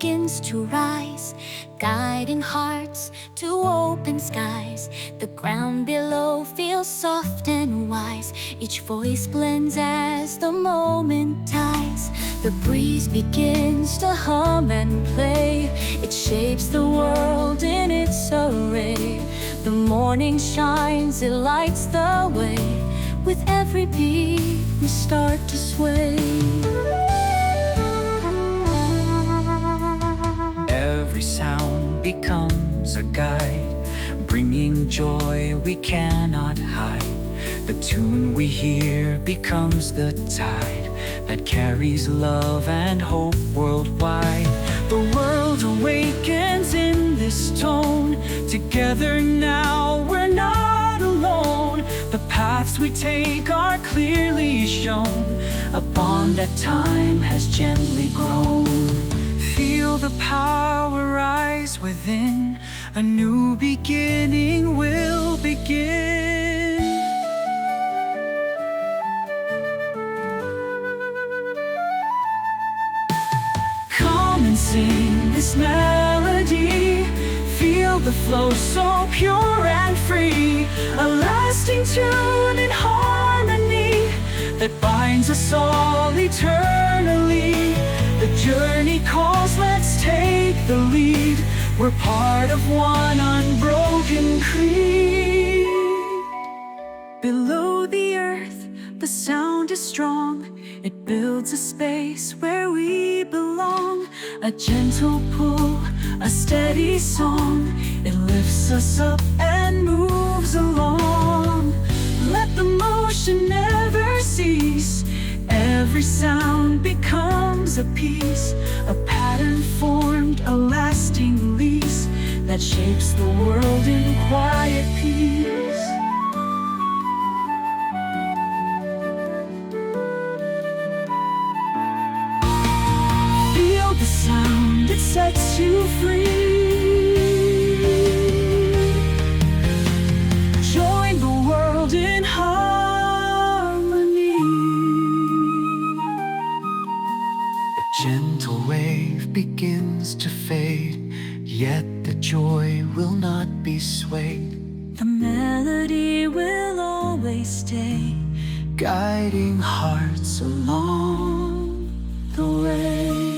begins to rise, guiding hearts to open skies. The ground below feels soft and wise. Each voice blends as the moment ties. The breeze begins to hum and play. It shapes the world in its array. The morning shines, it lights the way. With every beat, we start to sway. Every sound becomes a guide, bringing joy we cannot hide. The tune we hear becomes the tide that carries love and hope worldwide. The world awakens in this tone. Together now, we're not alone. The paths we take are clearly shown. A bond that time has gently grown. Feel the power rise within. A new beginning will begin. Come and sing this melody. Feel the flow so pure and free. A lasting tune in harmony that binds us all eternally. The journey calls, let's take the lead. We're part of one unbroken creed. Below the earth, the sound is strong. It builds a space where we belong. A gentle pull, a steady song. It lifts us up and moves along. Let the motion never cease. Every sound becomes a piece, a pattern formed, a lasting lease that shapes the world in quiet peace. Feel the sound, it sets you free. Join the world in harmony. A gentle wave begins to fade, yet the joy will not be swayed. The melody will always stay, guiding hearts along the way.